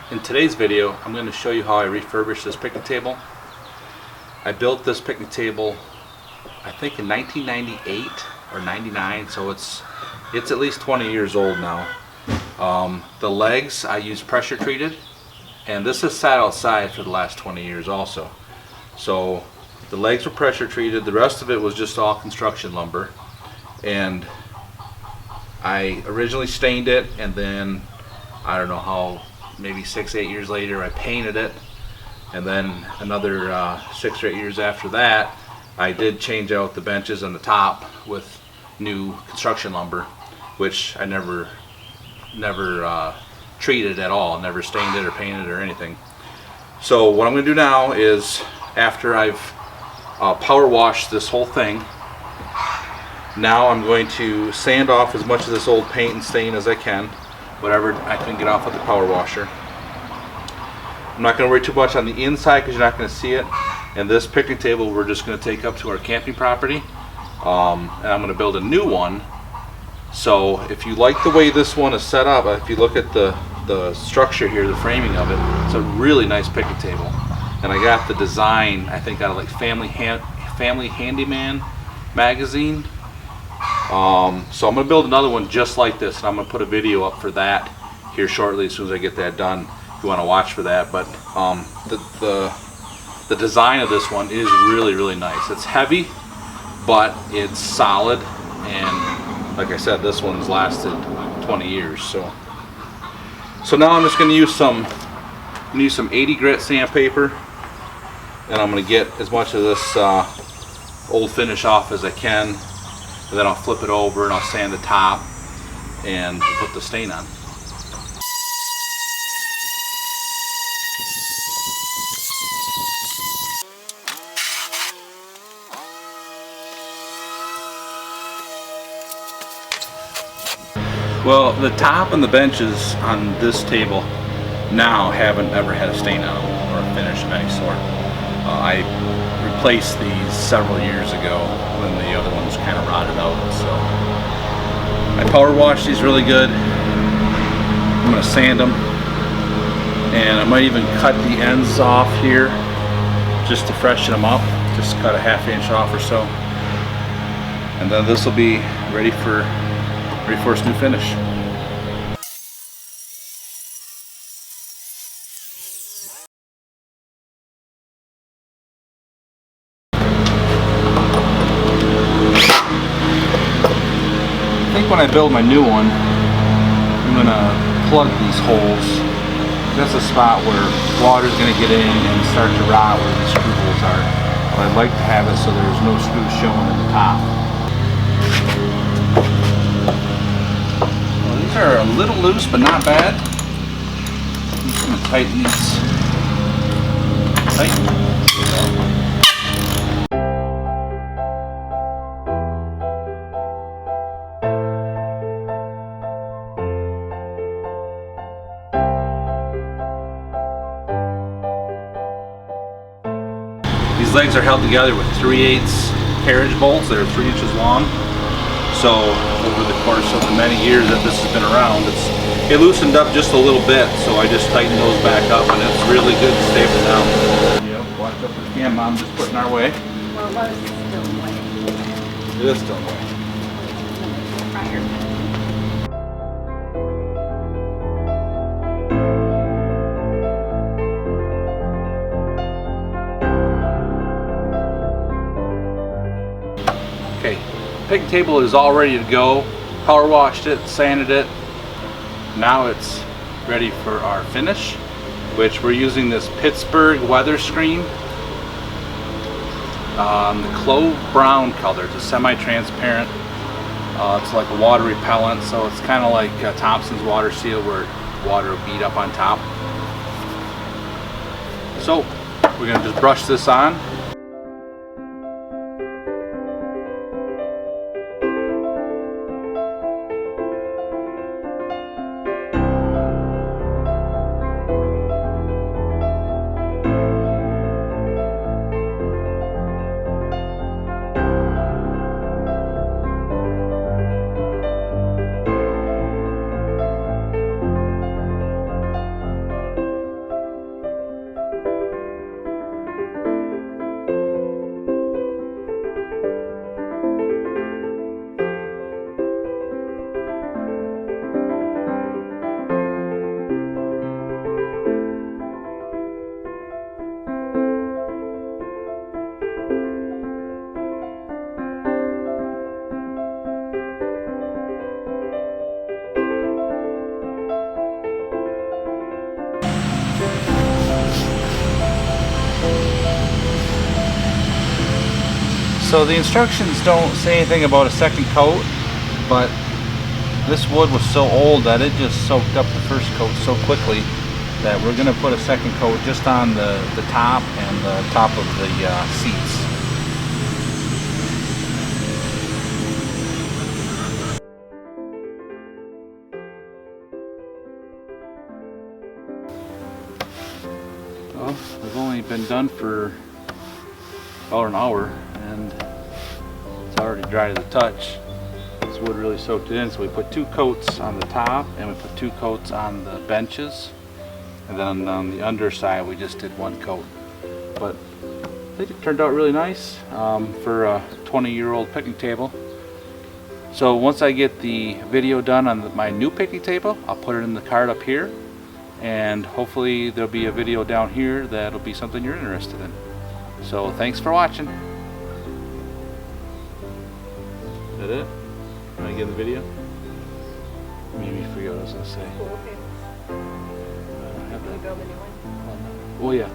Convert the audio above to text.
In today's video, I'm going to show you how I refurbished this picnic table. I built this picnic table, I think in 1998 or 99, so it's at least 20 years old now. The legs I used pressure treated, and this has sat outside for the last 20 years also. So the legs were pressure treated, the rest of it was just all construction lumber. And I originally stained it, and then I don't know how, maybe 6-8 years later I painted it, and then another 6 or 8 years after that I did change out the benches and the top with new construction lumber, which I never treated at all, never stained it or painted or anything. So what I'm going to do now is, after I've power washed this whole thing, now I'm going to sand off as much of this old paint and stain as I can, whatever I can get off with the power washer. I'm not going to worry too much on the inside because you're not going to see it. And this picnic table we're just going to take up to our camping property, and I'm going to build a new one. So if you like the way this one is set up, if you look at the structure here, the framing of it, it's a really nice picnic table. And I got the design, I think, out of like Family Handyman magazine. So I'm going to build another one just like this, and I'm going to put a video up for that here shortly as soon as I get that done, if you want to watch for that. But the design of this one is really nice. It's heavy, but it's solid, and like I said, this one's lasted 20 years. So now I'm just going to use some 80 grit sandpaper, and I'm going to get as much of this old finish off as I can. And then I'll flip it over and I'll sand the top and put the stain on. Well, the top and the benches on this table now haven't ever had a stain on them or a finish of any sort. I replaced these several years ago when the other ones kind of rotted out. So I power washed these really good. I'm going to sand them, and I might even cut the ends off here just to freshen them up. Just cut a ½ inch off or so, and then this will be ready for its new finish. When I build my new one, I'm going to plug these holes. That's a spot where water's going to get in and start to rot where the screw holes are. But I'd like to have it so there's no screws showing in the top. Well, these are a little loose, but not bad. I'm just going to tighten these tight. These legs are held together with 3/8 carriage bolts. They're 3 inches long. So over the course of the many years that this has been around, it loosened up just a little bit. So I just tightened those back up, and it's really good and stable now. Yep, watch out for the cam. Mom just put in our way. Well, it was still in the way. It is still in the way. Prior. Okay, picnic table is all ready to go. Power washed it, sanded it. Now it's ready for our finish, which we're using this Pittsburgh Weatherscreen. The clove brown color. It's a semi-transparent. It's like a water repellent, so it's kind of like Thompson's water seal, where water will bead up on top. So we're going to just brush this on. So the instructions don't say anything about a second coat, but this wood was so old that it just soaked up the first coat so quickly that we're going to put a second coat just on the top and the top of the seats. Well, they've only been done for about an hour and it's already dry to the touch. This wood really soaked it in, so we put 2 coats on the top and we put 2 coats on the benches, and then on the underside we just did 1 coat. But I think it turned out really nice for a 20-year-old picnic table. So once I get the video done on my new picnic table, I'll put it in the card up here, and hopefully there'll be a video down here that'll be something you're interested in. So thanks for watching. Is that it? Can I get in the video? Maybe forget what I was going to say. Okay. I don't have Can we that. build a new one? Oh yeah.